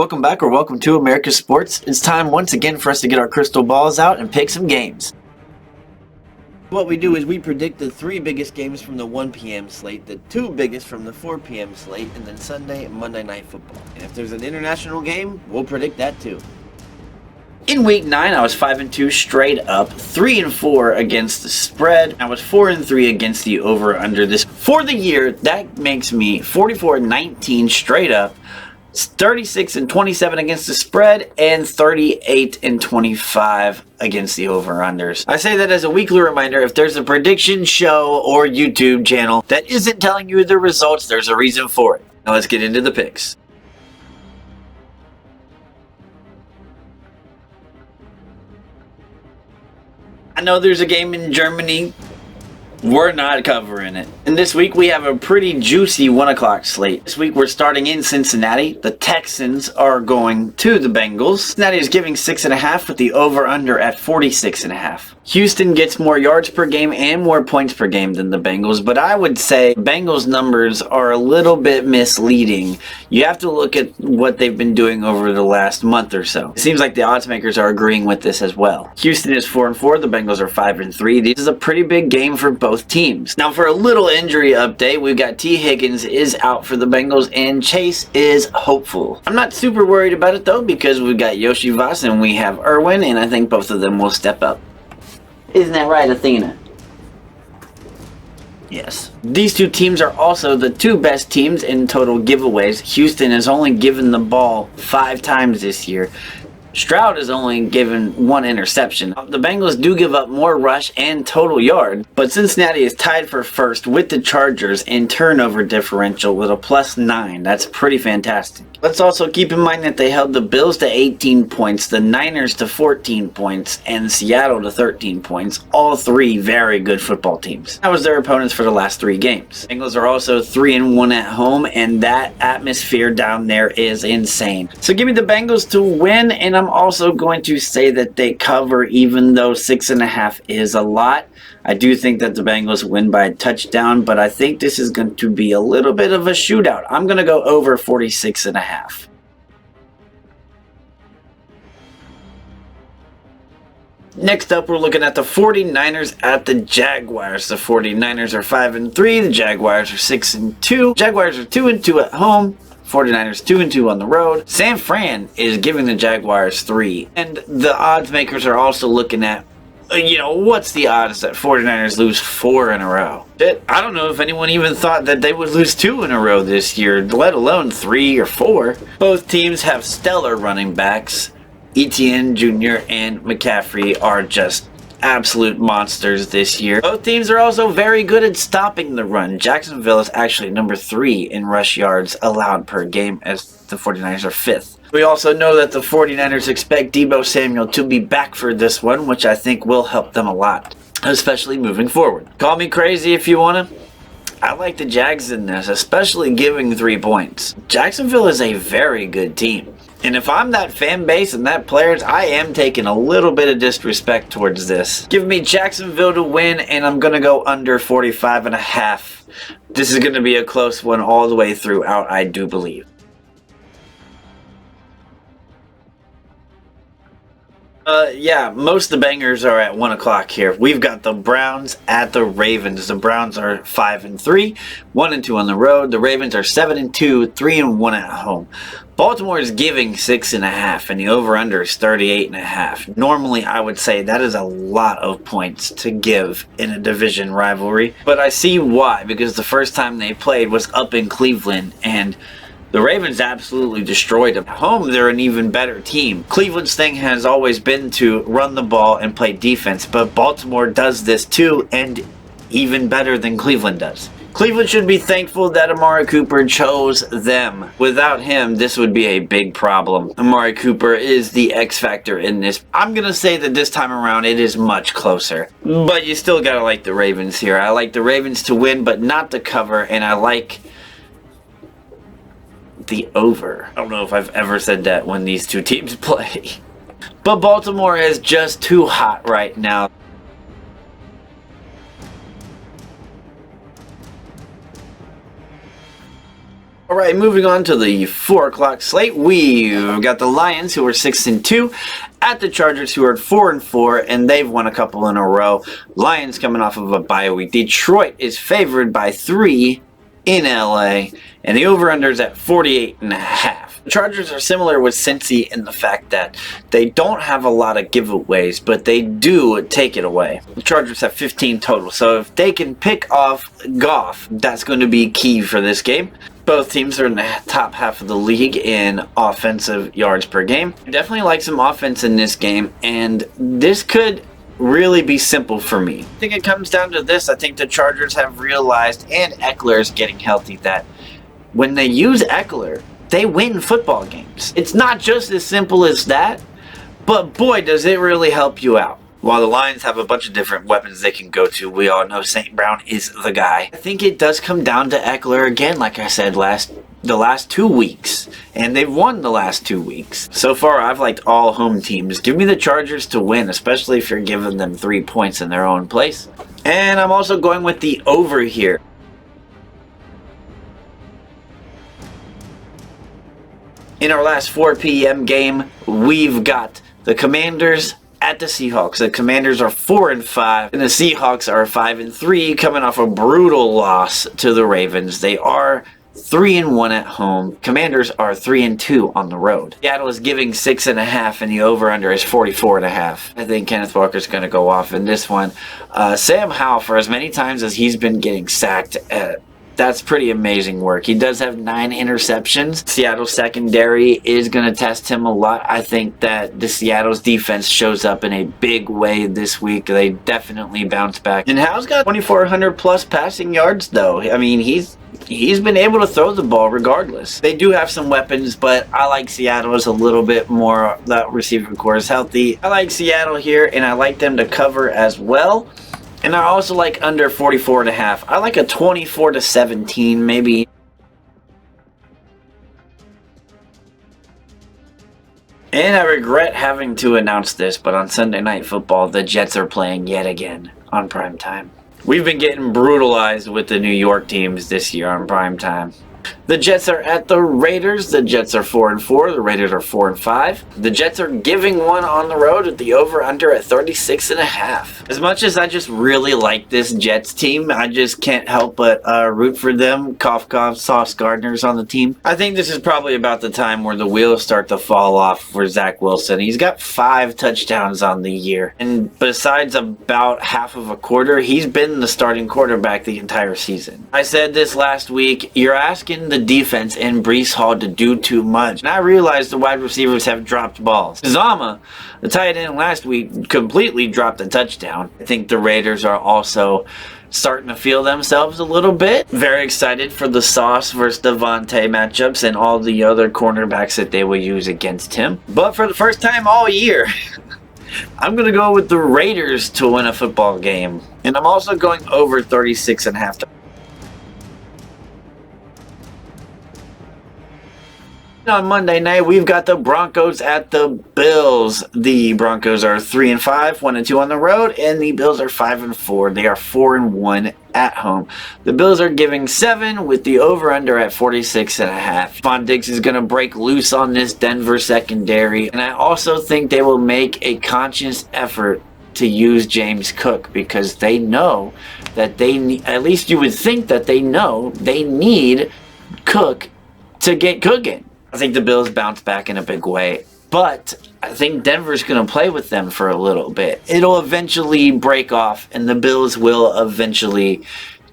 Welcome back or welcome to America's Sports. It's time once again for us to get our crystal balls out and pick some games. What we do is we predict the 3 biggest games from the 1 p.m. slate, the 2 biggest from the 4 p.m. slate, and then Sunday and Monday Night Football. And if there's an international game, we'll predict that too. In week 9, I was 5-2 straight up, 3-4 against the spread. I was 4-3 against the over/under. This for the year, that makes me 44-19 straight up, 36-27 against the spread, and 38-25 against the over/unders. I say that as a weekly reminder. If there's a prediction show or YouTube channel that isn't telling you the results, there's a reason for it. Now let's get into the picks. I know there's a game in Germany. We're not covering it. And this week we have a pretty juicy 1 o'clock slate. This week we're starting in Cincinnati. The Texans are going to the Bengals. Cincinnati is giving 6.5 with the over/under at 46.5. Houston gets more yards per game and more points per game than the Bengals, but I would say Bengals numbers are a little bit misleading. You have to look at what they've been doing over the last month or so. It seems like the odds makers are agreeing with this as well. Houston is 4-4. The Bengals are 5-3. This is a pretty big game for both teams. Now for a little injury update, we've got T. Higgins is out for the Bengals and Chase is hopeful. I'm not super worried about it though, because we've got Yoshi Voss and we have Irwin, and I think both of them will step up. Isn't that right, Athena? Yes. These two teams are also the 2 best teams in total giveaways. Houston has only given the ball 5 times this year. Stroud has only given 1 interception. The Bengals do give up more rush and total yard, but Cincinnati is tied for first with the Chargers in turnover differential with a +9. That's pretty fantastic. Let's also keep in mind that they held the Bills to 18 points, the Niners to 14 points, and Seattle to 13 points. All 3 very good football teams. That was their opponents for the last 3 games. Bengals are also 3-1 at home, and that atmosphere down there is insane. So give me the Bengals to win, and I'm also going to say that they cover, even though 6.5 is a lot. I do think that the Bengals win by a touchdown, but I think this is going to be a little bit of a shootout. I'm going to go over 46.5. Next up, we're looking at the 49ers at the Jaguars. The 49ers are 5-3. The Jaguars are 6-2. Jaguars are 2-2 at home. 49ers 2-2 on the road. San Fran is giving the Jaguars 3. And the odds makers are also looking at, what's the odds that 49ers lose 4 in a row? I don't know if anyone even thought that they would lose 2 in a row this year, let alone 3 or 4. Both teams have stellar running backs. Etienne Jr. and McCaffrey are just absolute monsters this year. Both teams are also very good at stopping the run. Jacksonville is actually number 3 in rush yards allowed per game, as the 49ers are 5th. We also know that the 49ers expect Deebo Samuel to be back for this one, which I think will help them a lot, especially moving forward. Call me crazy if you want to. I like the Jags in this, especially giving 3 points. Jacksonville is a very good team. And if I'm that fan base and that players, I am taking a little bit of disrespect towards this. Give me Jacksonville to win, and I'm going to go under 45.5. This is going to be a close one all the way throughout, I do believe. Most of the bangers are at 1 o'clock here. We've got the Browns at the Ravens. The Browns are 5-3, 1-2 on the road. The Ravens are 7-2, 3-1 at home. Baltimore is giving 6.5, and the over/under is 38.5. Normally, I would say that is a lot of points to give in a division rivalry, but I see why, because the first time they played was up in Cleveland, and the Ravens absolutely destroyed them. At home, they're an even better team. Cleveland's thing has always been to run the ball and play defense, but Baltimore does this too, and even better than Cleveland does. Cleveland should be thankful that Amari Cooper chose them. Without him, this would be a big problem. Amari Cooper is the X factor in this. I'm going to say that this time around it is much closer. But you still got to like the Ravens here. I like the Ravens to win, but not to cover, and I like the over. I don't know if I've ever said that when these two teams play. But Baltimore is just too hot right now. Alright, moving on to the 4 o'clock slate, we've got the Lions, who are 6-2, at the Chargers, who are 4-4, and they've won a couple in a row. Lions coming off of a bye week. Detroit is favored by 3 in LA, and the over-under is at 48.5. The Chargers are similar with Cincy in the fact that they don't have a lot of giveaways, but they do take it away. The Chargers have 15 total, so if they can pick off Goff, that's going to be key for this game. Both teams are in the top half of the league in offensive yards per game. I definitely like some offense in this game, and this could really be simple for me. I think it comes down to this. I think the Chargers have realized, and Eckler is getting healthy, that when they use Eckler, they win football games. It's not just as simple as that, but boy, does it really help you out. While the Lions have a bunch of different weapons they can go to, we all know St. Brown is the guy. I think it does come down to Eckler again, like I said, the last 2 weeks. And they've won the last 2 weeks. So far, I've liked all home teams. Give me the Chargers to win, especially if you're giving them 3 points in their own place. And I'm also going with the over here. In our last 4 p.m. game, we've got the Commanders at the Seahawks. The Commanders are 4-5, and the Seahawks are 5-3, coming off a brutal loss to the Ravens. They are 3-1 at home. Commanders are 3-2 on the road. Seattle is giving 6.5, and the over/under is 44.5. I think Kenneth Walker's going to go off in this one. Sam Howell, for as many times as he's been getting sacked, that's pretty amazing work. He does have 9 interceptions. Seattle's secondary is going to test him a lot. I think that the Seattle's defense shows up in a big way this week. They definitely bounce back. And Howell's got 2,400 plus passing yards, though. I mean, he's been able to throw the ball regardless. They do have some weapons, but I like Seattle's a little bit more. That receiver core is healthy. I like Seattle here, and I like them to cover as well. And I also like under 44.5. I like a 24-17 maybe. And I regret having to announce this, but on Sunday Night Football, the Jets are playing yet again on primetime. We've been getting brutalized with the New York teams this year on primetime. The Jets are at the Raiders. The Jets are 4-4. The Raiders are 4-5. The Jets are giving one on the road at the over/under at 36.5. As much as I just really like this Jets team, I just can't help but root for them. Cough, cough, Sauce Gardner's on the team. I think this is probably about the time where the wheels start to fall off for Zach Wilson. He's got 5 touchdowns on the year. And besides about half of a quarter, he's been the starting quarterback the entire season. I said this last week, you're asking the defense and Breece Hall to do too much. And I realized the wide receivers have dropped balls. Zama, the tight end last week, completely dropped a touchdown. I think the Raiders are also starting to feel themselves a little bit. Very excited for the Sauce versus Devontae matchups and all the other cornerbacks that they will use against him. But for the first time all year, I'm going to go with the Raiders to win a football game. And I'm also going over 36.5. On Monday night, we've got the Broncos at the Bills. The Broncos are 3-5, 1-2 on the road, and the Bills are 5-4. They are 4-1 at home. The Bills are giving 7 with the over/under at 46.5. Von Diggs is going to break loose on this Denver secondary, and I also think they will make a conscious effort to use James Cook because they know that they need, at least you would think that they know they need Cook to get cooking. I think the Bills bounce back in a big way, but I think Denver's going to play with them for a little bit. It'll eventually break off, and the Bills will eventually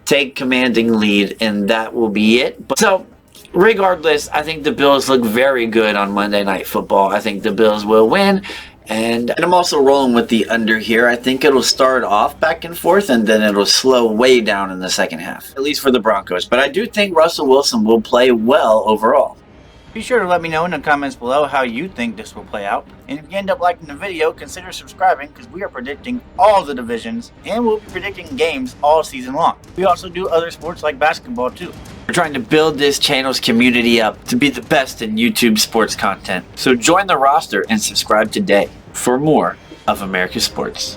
take commanding lead, and that will be it. So, regardless, I think the Bills look very good on Monday Night Football. I think the Bills will win, and I'm also rolling with the under here. I think it'll start off back and forth, and then it'll slow way down in the second half, at least for the Broncos. But I do think Russell Wilson will play well overall. Be sure to let me know in the comments below how you think this will play out. And if you end up liking the video, consider subscribing because we are predicting all the divisions and we'll be predicting games all season long. We also do other sports like basketball too. We're trying to build this channel's community up to be the best in YouTube sports content. So join the roster and subscribe today for more of America's Sports.